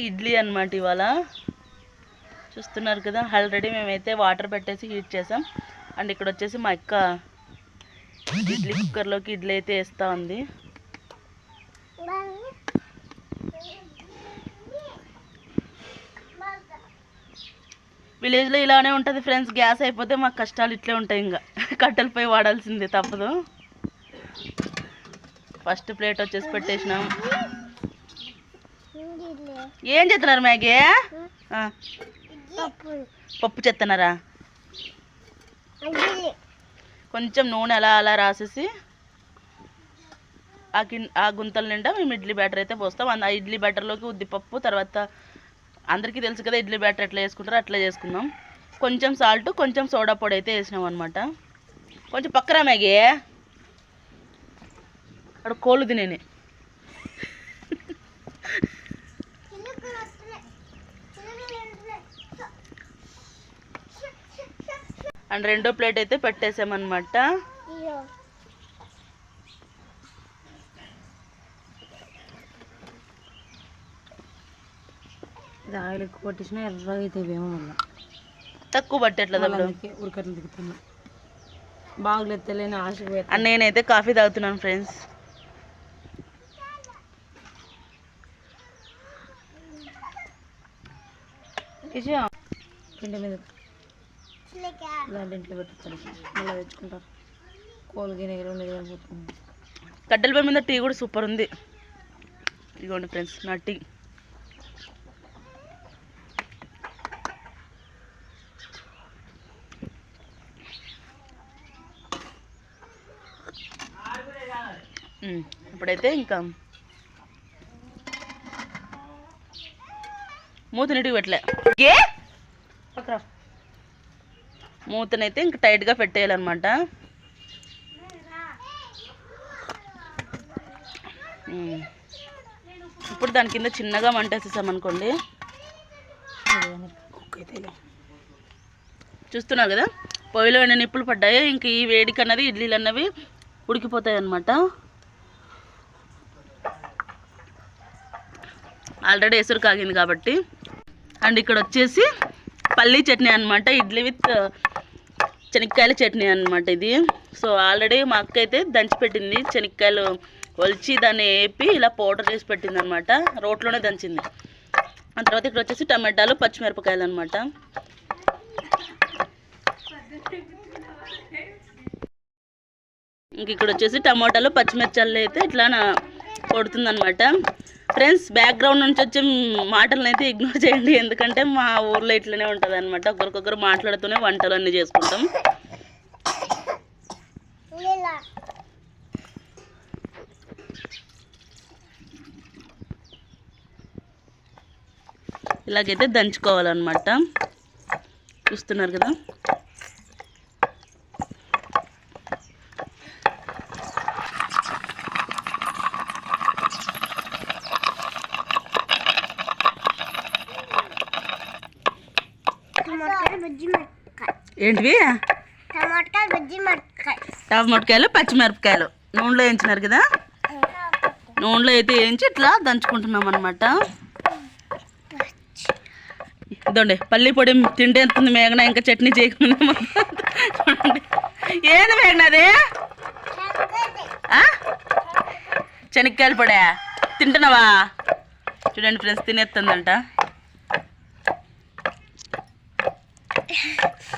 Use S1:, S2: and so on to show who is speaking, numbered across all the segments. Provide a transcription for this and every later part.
S1: ఇడ్లీ అన్నమాట ఇవాళ. చూస్తున్నారు కదా, ఆల్రెడీ మేమైతే వాటర్ పెట్టేసి హీట్ చేసాం. అండ్ ఇక్కడ వచ్చేసి మా అక్క ఇడ్లీ కుక్కర్లోకి ఇడ్లీ అయితే వేస్తూ ఉంది. విలేజ్లో ఇలానే ఉంటుంది ఫ్రెండ్స్. గ్యాస్ అయిపోతే మాకు కష్టాలు ఇట్లే ఉంటాయి. ఇంకా కట్టెలపై వాడాల్సిందే, తప్పదు. ఫస్ట్ ప్లేట్ వచ్చేసి పెట్టేసినాం. ఏం చేస్తున్నారు మ్యాగీ? పప్పు చేస్తున్నారా? కొంచెం నూనె అలా అలా రాసేసి ఆ గుంతల నిండా మేము ఇడ్లీ బ్యాటర్ అయితే పోస్తాం. ఆ ఇడ్లీ బ్యాటర్లోకి ఉద్దిపప్పు, తర్వాత అందరికీ తెలుసు కదా ఇడ్లీ బ్యాటర్ ఎట్లా చేసుకుంటారో అట్లా చేసుకుందాం. కొంచెం సాల్ట్, కొంచెం సోడా పొడి అయితే వేసినాం అనమాట. కొంచెం పక్కరా మ్యాగీ, అక్కడ కోళ్ళు తినేని. అండ్ రెండో ప్లేట్ అయితే పెట్టేసామన్నమాట.
S2: ఆయిల్ ఎక్కువ పట్టించినా ఎర్రగా అయితే ఏమో వల్ల
S1: తక్కువ పట్టేట్లేదు,
S2: ఉరకట్లు దిగుతున్నా. బాగులేదు తెలియని ఆశ.
S1: నేనైతే కాఫీ తాగుతున్నాను ఫ్రెండ్స్.
S2: పిండి మీద ఇంట్లో పెట్టారు, మళ్ళీ తెచ్చుకుంటారు. కోల్గి నెగిరిపోతుంది.
S1: కట్టెలపై మీద టీ కూడా సూపర్ ఉంది. ఇదిగోండి ఫ్రెండ్స్ నా టీ. ఇప్పుడైతే ఇంకా మూత నీటికి పెట్టలే, మూతనైతే ఇంకా టైట్గా పెట్టేయాలన్నమాట. ఇప్పుడు దాని కింద చిన్నగా మంటేసేసామనుకోండి. చూస్తున్నారు కదా, పొయ్యిలో ఎన్ని నిప్పులు పడ్డాయి. ఇంక ఈ వేడికి అన్నది ఇడ్లీలు అన్నవి ఉడికిపోతాయి అన్నమాట. ఆల్రెడీ ఎసురు కాగింది కాబట్టి. అండ్ ఇక్కడ వచ్చేసి పల్లీ చట్నీ అనమాట, ఇడ్లీ విత్ శనక్కాయల చట్నీ అనమాట ఇది. సో ఆల్రెడీ మా అక్క అయితే దంచిపెట్టింది, శనక్కాయలు ఒలిచి దాన్ని వేపి ఇలా పౌడర్ చేసి పెట్టింది అనమాట. రోట్లోనే దంచింది. ఆ తర్వాత ఇక్కడ వచ్చేసి టమాటాలు, పచ్చిమిరపకాయలు అనమాట. ఇంక ఇక్కడ వచ్చేసి టమాటాలు, పచ్చిమిర్చాలు అయితే ఇట్లా కొడుతుంది అనమాట. ఫ్రెండ్స్, బ్యాక్గ్రౌండ్ నుంచి వచ్చే మాటలను అయితే ఇగ్నోర్ చేయండి, ఎందుకంటే మా ఊర్లో ఇట్లనే ఉంటుంది అనమాట. ఒకరికొకరు మాట్లాడుతూనే వంటలు అన్నీ చేసుకుంటాం. ఇలాగైతే దంచుకోవాలన్నమాట. చూస్తున్నారు కదా. ఏంటివి? టమాటకాయలు, పచ్చిమిరపకాయలు నూనెలో వేయించినారు కదా. నూనెలో అయితే వేయించి ఇట్లా దంచుకుంటున్నాం అనమాట. ఇదండి పల్లి పొడి తింటే ఎంతుంది మేఘన, ఇంకా చట్నీ చేయకుండా. చూడండి, ఏంది మేఘనది? శనక్కాయల పొడా తింటున్నావా? చూడండి ఫ్రెండ్స్, తినేస్తుందంట.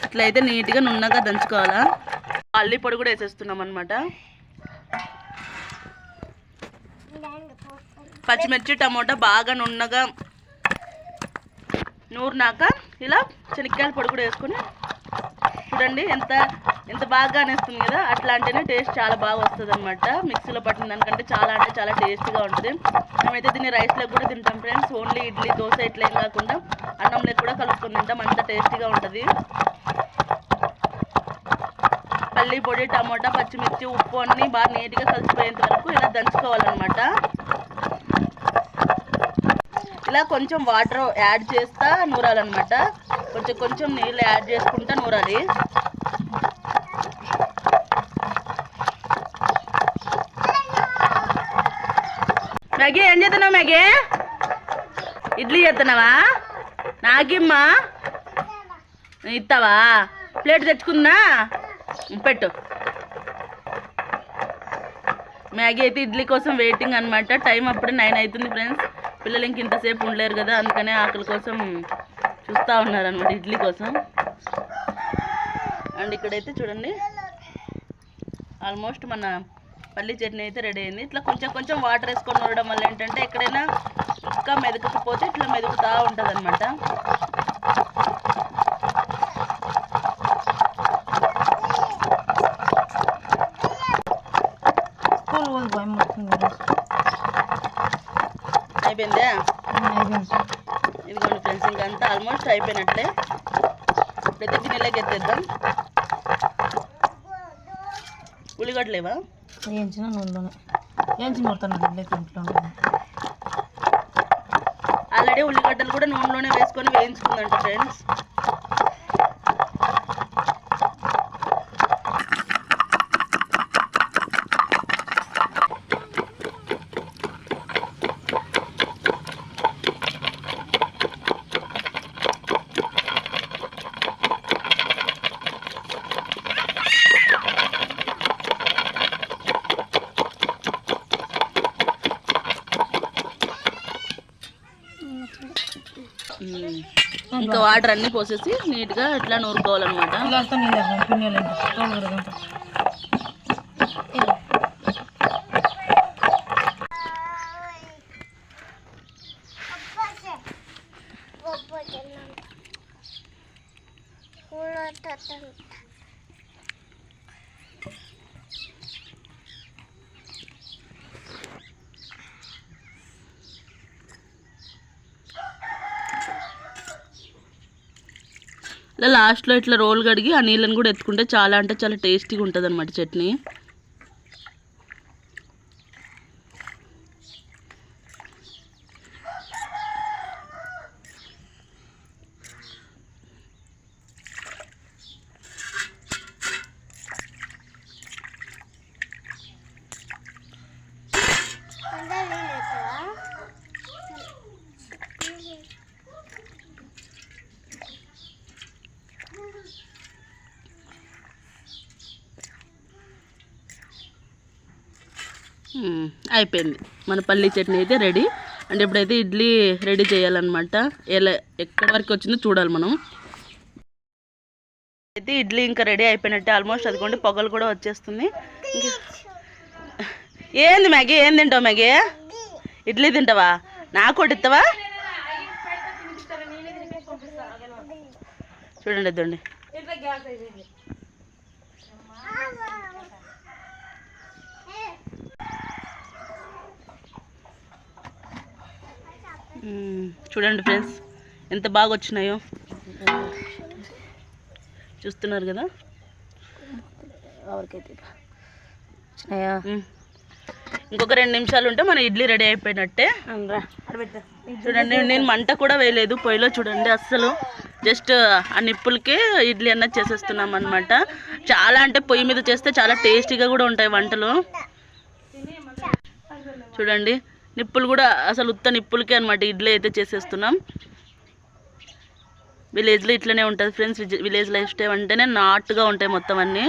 S1: ఇట్లయితే నీట్గా నున్నగా దంచుకోవాలా. పల్లి పొడి కూడా వేసేస్తున్నాం అనమాట. పచ్చిమిర్చి, టమోటా బాగా నున్నగా నూరినాక ఇలా శనక్కాయల పొడి కూడా వేసుకొని చూడండి ఎంత బాగా అనేస్తుంది కదా. అట్లా అంటేనే టేస్ట్ చాలా బాగా వస్తుంది అనమాట. మిక్సీలో పట్టిన దానికంటే చాలా అంటే చాలా టేస్టీగా ఉంటుంది. మేమైతే దీన్ని రైస్లోకి కూడా తింటాం ఫ్రెండ్స్. ఓన్లీ ఇడ్లీ, దోశ ఇట్లా ఏం కాకుండా అన్నంలోకి కూడా కలుపుకొని తింటాం. అంత టేస్టీగా ఉంటుంది. పల్లి పొడి, టమోటా, పచ్చిమిర్చి, ఉప్పు అన్నీ బాగా నీట్గా కలిసిపోయేంత వరకు ఇలా దంచుకోవాలన్నమాట. ఇలా కొంచెం వాటర్ యాడ్ చేస్తా నూరాలన్నమాట. కొంచెం నీళ్ళు యాడ్ చేసుకుంటా నూరాలి. మ్యాగీ ఏం చేస్తున్నావు? మ్యాగీ ఇడ్లీ చేస్తున్నావా? నాకిమ్మా, ఇస్తావా? ప్లేట్ తెచ్చుకుందా, పెట్టు. మ్యాగీ అయితే ఇడ్లీ కోసం వెయిటింగ్ అనమాట. టైం అప్పుడే 9 అవుతుంది ఫ్రెండ్స్. పిల్లలు ఇంక ఇంతసేపు ఉండలేరు కదా, అందుకనే ఆకలి కోసం చూస్తూ ఉన్నారనమాట ఇడ్లీ కోసం. అండ్ ఇక్కడైతే చూడండి ఆల్మోస్ట్ మన పల్లి చట్నీ అయితే రెడీ అయింది. ఇట్లా కొంచెం కొంచెం వాటర్ వేసుకొని ఉండడం వల్ల ఏంటంటే ఎక్కడైనా ఇంకా మెదకపోతే ఇట్లా మెదుకుతూ ఉంటుంది అనమాట. అయిపోయిందా? ఇదిగోండి ఫ్రెండ్స్, ఇంకంతా ఆల్మోస్ట్ అయిపోయినట్లే. ఇప్పుడైతే గిన్నెలోకి ఎత్తేద్దాం. ఉల్లిగడ్డలేవా?
S2: వేయించిన నూనెలోనే వేయించి నూరుతాను.
S1: ఆల్రెడీ ఉల్లిగడ్డలు కూడా నూనెలోనే వేసుకొని వేయించుకుందంట ఫ్రెండ్స్. ఇంకా వాటర్ అన్నీ పోసేసి నీట్గా ఇట్లా నూరుకోవాలన్నమాట. ఇలా లాస్ట్లో ఇట్లా రోల్ కడిగి ఆ నీళ్ళని కూడా ఎత్తుకుంటే చాలా అంటే చాలా టేస్టీగా ఉంటుంది అనమాట చట్నీ. అయిపోయింది మన పల్లీ చట్నీ అయితే రెడీ. అంటే ఇప్పుడైతే ఇడ్లీ రెడీ చేయాలన్నమాట. ఎలా ఎక్కడి వరకు వచ్చిందో చూడాలి మనం. అయితే ఇడ్లీ ఇంకా రెడీ అయిపోయినట్టే ఆల్మోస్ట్. అదిగోండి పొగలు కూడా వచ్చేస్తుంది. ఏంది మ్యాగీ? ఏం తింటావు మ్యాగీ? ఇడ్లీ తింటావా? నాకు కొట్టిస్తావా? చూడండి ఇద్దండి. చూడండి ఫ్రెండ్స్ ఎంత బాగా వచ్చినాయో, చూస్తున్నారు కదా. ఇంకొక 2 నిమిషాలు ఉంటే మన ఇడ్లీ రెడీ అయిపోయినట్టే. చూడండి నేను మంట కూడా వేయలేదు పొయ్యిలో. చూడండి అస్సలు జస్ట్ ఆ నిప్పులకే ఇడ్లీ అన్నది చేసేస్తున్నాం అనమాట. చాలా అంటే పొయ్యి మీద చేస్తే చాలా టేస్టీగా కూడా ఉంటాయి వంటలు. చూడండి నిప్పులు కూడా అసలు ఉత్త నిప్పులకే అనమాట ఇడ్లీ అయితే చేసేస్తున్నాం. విలేజ్లో ఇట్లనే ఉంటుంది ఫ్రెండ్స్. విలేజ్ లైఫ్ స్టైల్ అంటేనే నాటుగా ఉంటాయి మొత్తం అన్నీ.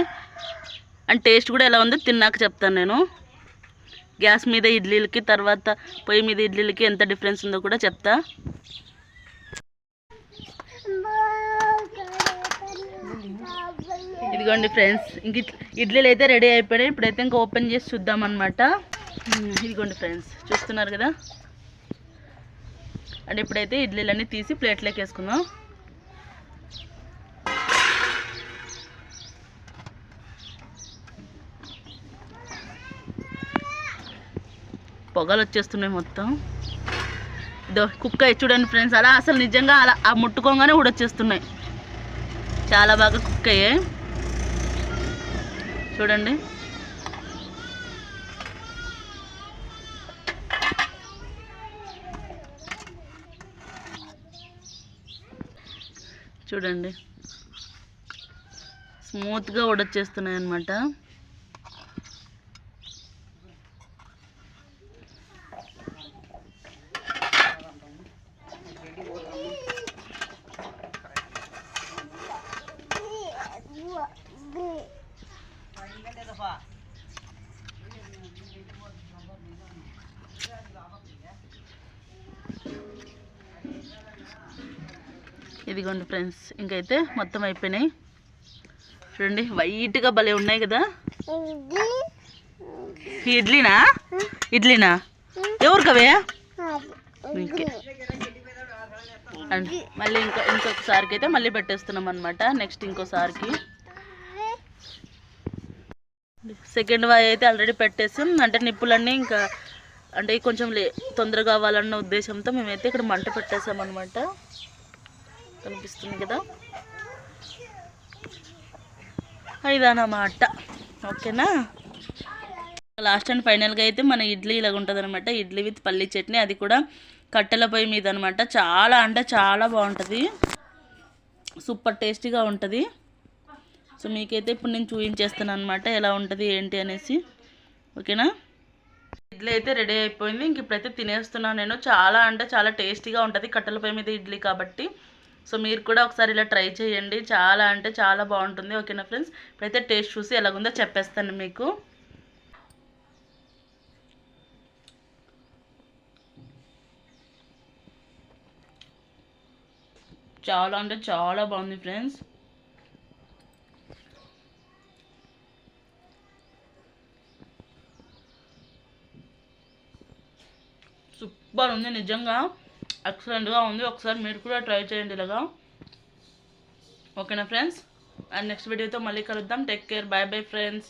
S1: అండ్ టేస్ట్ కూడా ఎలా ఉందో తిన్నాక చెప్తాను నేను. గ్యాస్ మీద ఇడ్లీలకి తర్వాత పొయ్యి మీద ఇడ్లీలకి ఎంత డిఫరెన్స్ ఉందో కూడా చెప్తా. ఇదిగోండి ఫ్రెండ్స్ ఇంక ఇడ్లీలు అయితే రెడీ అయిపోయాయి. ఇప్పుడైతే ఇంకా ఓపెన్ చేసి చూద్దాం అనమాట. ఇదిగోండి ఫ్రెండ్స్ చూస్తున్నారు కదా. అండ్ ఇప్పుడైతే ఇడ్లీలన్నీ తీసి ప్లేట్లోకి వేసుకుందాం. పొగలు వచ్చేస్తున్నాయి మొత్తం. ఇదో కుక్క చూడండి ఫ్రెండ్స్, అలా అసలు నిజంగా అలా ఆ ముట్టుకోగానే కూడా వచ్చేస్తున్నాయి. చాలా బాగా కుక్ అయ్యాయి చూడండి. చూడండి స్మూత్గా ఉడొచ్చేస్తున్నాయి అన్నమాట. ఇదిగోండి ఫ్రెండ్స్, ఇంకైతే మొత్తం అయిపోయినాయి. చూడండి వైట్గా భలే ఉన్నాయి కదా. ఇడ్లీనా ఇడ్లీనా ఎవరికవే? మళ్ళీ ఇంకొకసారికి అయితే మళ్ళీ పెట్టేస్తున్నాం అనమాట. నెక్స్ట్ ఇంకోసారికి సెకండ్ వాయి అయితే ఆల్రెడీ పెట్టేసాం. అంటే నిప్పులన్నీ ఇంకా అంటే కొంచెం తొందరగా కావాలన్న ఉద్దేశంతో మేమైతే ఇక్కడ మంట పెట్టేసాం అనమాట. కనిపిస్తుంది కదా, ఇదన్నమాట. ఓకేనా. లాస్ట్ అండ్ ఫైనల్గా అయితే మన ఇడ్లీ ఇలాగ ఉంటుంది అనమాట. ఇడ్లీ విత్ పల్లీ చట్నీ, అది కూడా కట్టెల పొయ్యి మీద అనమాట. చాలా అంటే చాలా బాగుంటుంది, సూపర్ టేస్టీగా ఉంటుంది. సో మీకైతే ఇప్పుడు నేను చూపించేస్తాను అనమాట ఎలా ఉంటుంది ఏంటి అనేసి. ఓకేనా. ఇడ్లీ అయితే రెడీ అయిపోయింది. ఇంక ఇప్పుడైతే తినేస్తున్నాను నేను. చాలా అంటే చాలా టేస్టీగా ఉంటుంది కట్టెల పొయ్యి మీద ఇడ్లీ కాబట్టి. సో మీరు కూడా ఒకసారి ఇలా ట్రై చేయండి, చాలా అంటే చాలా బాగుంటుంది. ఓకేనా ఫ్రెండ్స్. ఇప్పుడైతే టేస్ట్ చూసి ఎలాగుందో చెప్పేస్తాను మీకు. చాలా అంటే చాలా బాగుంది ఫ్రెండ్స్. సూపర్ ఉంది నిజంగా, ఎక్సలెంట్గా ఉంది. ఒకసారి మీరు కూడా ట్రై చేయండి ఇలాగా. ఓకేనా ఫ్రెండ్స్. అండ్ నెక్స్ట్ వీడియోతో మళ్ళీ కలుద్దాం. Take care, bye bye friends.